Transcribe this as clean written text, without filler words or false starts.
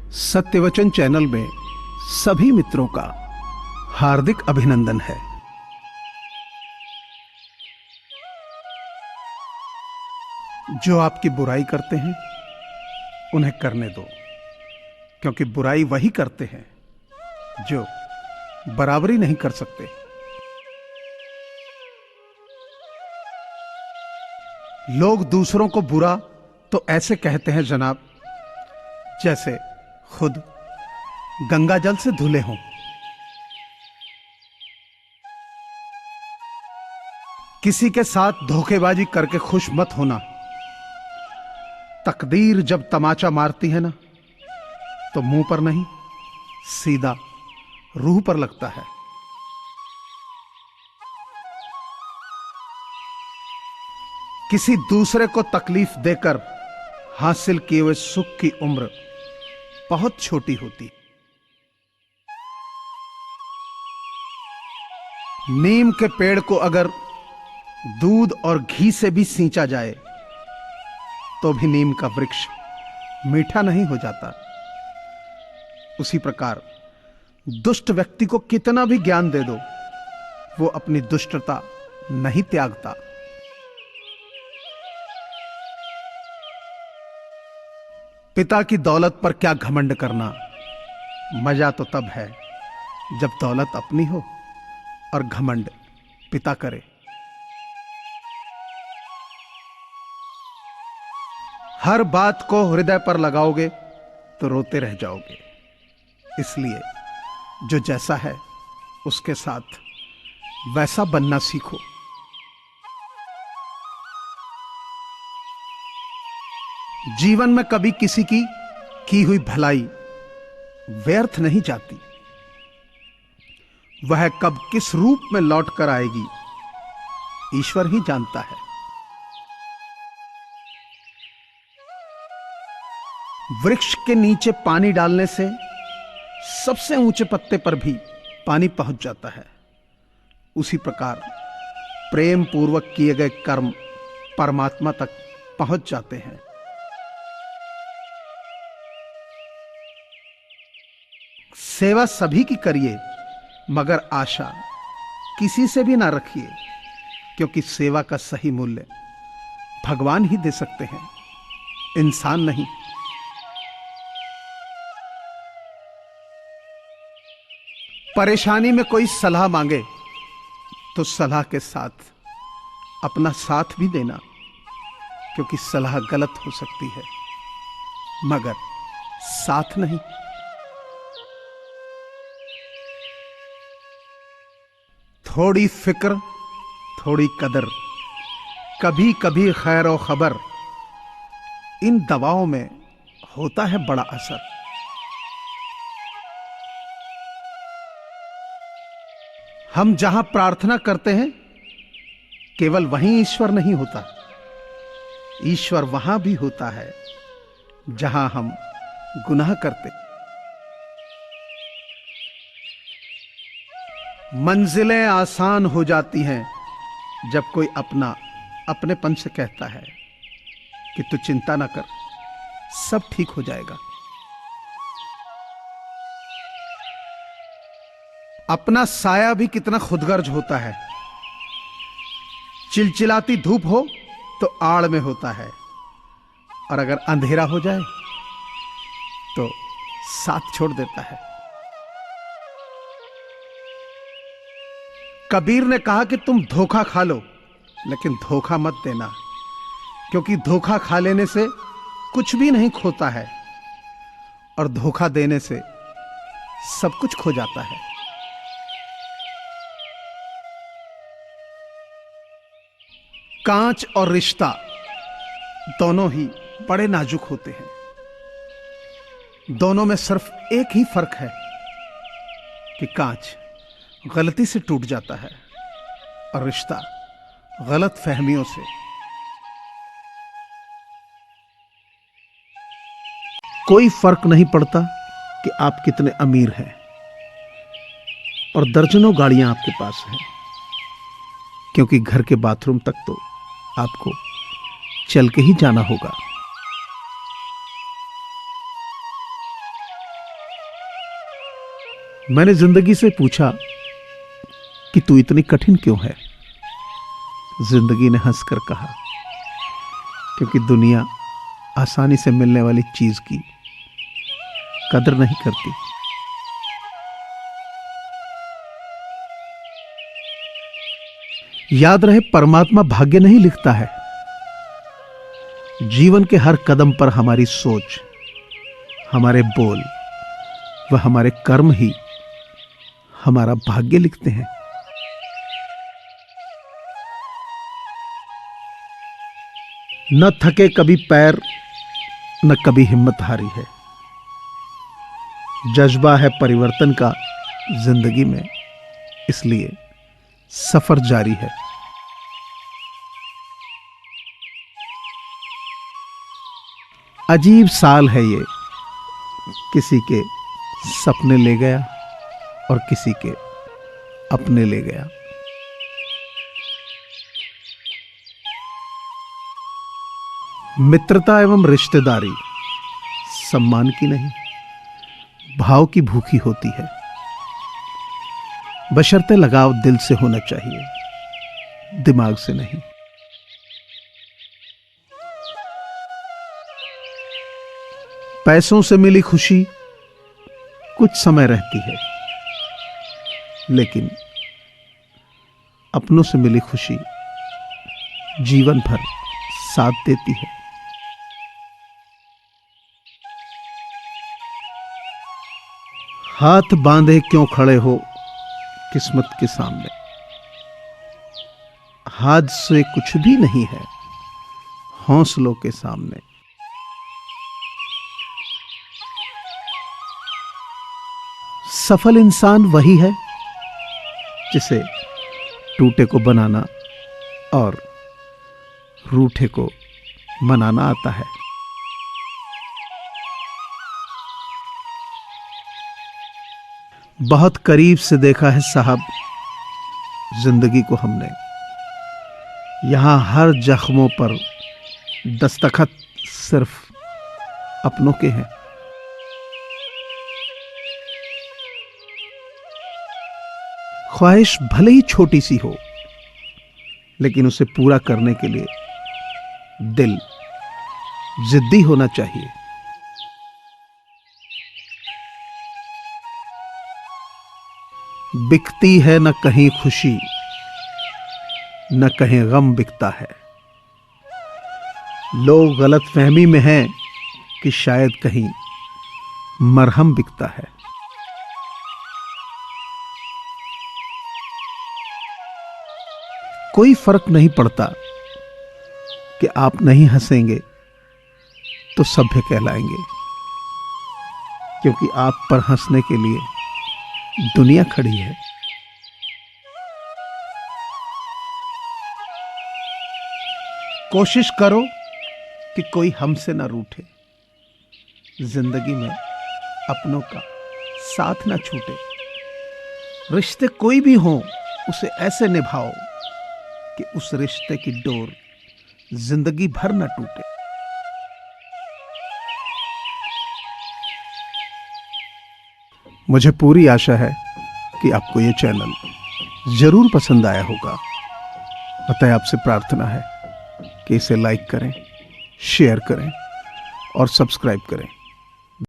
सत्यवचन channel में सभी मित्रों का हार्दिक अभिनंदन है। जो आपकी बुराई करते हैं उन्हें करने दो, क्योंकि बुराई वही करते हैं जो बराबरी नहीं कर सकते। लोग दूसरों को बुरा तो ऐसे कहते हैं जनाब, जैसे खुद गंगा जल से धुले हों। किसी के साथ धोखेबाजी करके खुश मत होना। तकदीर जब तमाचा मारती है ना, तो मुंह पर नहीं, सीधा रूह पर लगता है। किसी दूसरे को तकलीफ देकर हासिल किए हुए सुख की उम्र बहुत छोटी होती। नीम के पेड़ को अगर दूध और घी से भी सींचा जाए तो भी नीम का वृक्ष मीठा नहीं हो जाता। उसी प्रकार दुष्ट व्यक्ति को कितना भी ज्ञान दे दो, वो अपनी दुष्टता नहीं त्यागता। पिता की दौलत पर क्या घमंड करना। मजा तो तब है जब दौलत अपनी हो और घमंड पिता करे। हर बात को हृदय पर लगाओगे तो रोते रह जाओगे। इसलिए जो जैसा है उसके साथ वैसा बनना सीखो। जीवन में कभी किसी की हुई भलाई व्यर्थ नहीं जाती। वह कब किस रूप में लौट कर आएगी, ईश्वर ही जानता है। वृक्ष के नीचे पानी डालने से सबसे ऊंचे पत्ते पर भी पानी पहुंच जाता है। उसी प्रकार प्रेम पूर्वक किए गए कर्म परमात्मा तक पहुंच जाते हैं। सेवा सभी की करिए, मगर आशा किसी से भी ना रखिए, क्योंकि सेवा का सही मूल्य भगवान ही दे सकते हैं, इंसान नहीं। परेशानी में कोई सलाह मांगे तो सलाह के साथ अपना साथ भी देना, क्योंकि सलाह गलत हो सकती है मगर साथ नहीं। थोड़ी फिक्र थोड़ी कदर, कभी कभी खैर और खबर, इन दवाओं में होता है बड़ा असर। हम जहां प्रार्थना करते हैं केवल वहीं ईश्वर नहीं होता। ईश्वर वहां भी होता है जहां हम गुनाह करते। मंजिलें आसान हो जाती हैं जब कोई अपनेपन से कहता है कि तू चिंता ना कर, सब ठीक हो जाएगा। अपना साया भी कितना खुदगर्ज होता है। चिलचिलाती धूप हो तो आड़ में होता है, और अगर अंधेरा हो जाए तो साथ छोड़ देता है। कबीर ने कहा कि तुम धोखा खा लो, लेकिन धोखा मत देना, क्योंकि धोखा खा लेने से कुछ भी नहीं खोता है और धोखा देने से सब कुछ खो जाता है। कांच और रिश्ता दोनों ही बड़े नाजुक होते हैं। दोनों में सिर्फ एक ही फर्क है कि कांच गलती से टूट जाता है और रिश्ता गलत फहमियों से। कोई फर्क नहीं पड़ता कि आप कितने अमीर हैं और दर्जनों गाड़ियां आपके पास हैं, क्योंकि घर के बाथरूम तक तो आपको चल के ही जाना होगा। मैंने जिंदगी से पूछा कि तू इतनी कठिन क्यों है। जिंदगी ने हंसकर कहा, क्योंकि दुनिया आसानी से मिलने वाली चीज की कदर नहीं करती। याद रहे, परमात्मा भाग्य नहीं लिखता है। जीवन के हर कदम पर हमारी सोच, हमारे बोल व हमारे कर्म ही हमारा भाग्य लिखते हैं। न थके कभी पैर, न कभी हिम्मत हारी है। जज्बा है परिवर्तन का जिंदगी में, इसलिए सफर जारी है। अजीब साल है ये, किसी के सपने ले गया और किसी के अपने ले गया। मित्रता एवं रिश्तेदारी सम्मान की नहीं, भाव की भूखी होती है। बशर्ते लगाव दिल से होना चाहिए, दिमाग से नहीं। पैसों से मिली खुशी कुछ समय रहती है, लेकिन अपनों से मिली खुशी जीवन भर साथ देती है। हाथ बांधे क्यों खड़े हो किस्मत के सामने, हाथ से कुछ भी नहीं है हौसलों के सामने। सफल इंसान वही है जिसे टूटे को बनाना और रूठे को मनाना आता है। बहुत करीब से देखा है साहब जिंदगी को हमने, यहां हर जख्मों पर दस्तखत सिर्फ अपनों के हैं। ख्वाहिश भले ही छोटी सी हो, लेकिन उसे पूरा करने के लिए दिल जिद्दी होना चाहिए। बिकती है न कहीं खुशी, न कहीं गम बिकता है। लोग गलतफहमी में हैं कि शायद कहीं मरहम बिकता है। कोई फर्क नहीं पड़ता कि आप नहीं हंसेंगे तो सभ्य कहलाएंगे, क्योंकि आप पर हंसने के लिए दुनिया खड़ी है। कोशिश करो कि कोई हमसे ना रूठे, जिंदगी में अपनों का साथ ना छूटे। रिश्ते कोई भी हो उसे ऐसे निभाओ कि उस रिश्ते की डोर जिंदगी भर न टूटे। मुझे पूरी आशा है कि आपको ये चैनल जरूर पसंद आया होगा। अतः आपसे प्रार्थना है कि इसे लाइक करें, शेयर करें और सब्सक्राइब करें।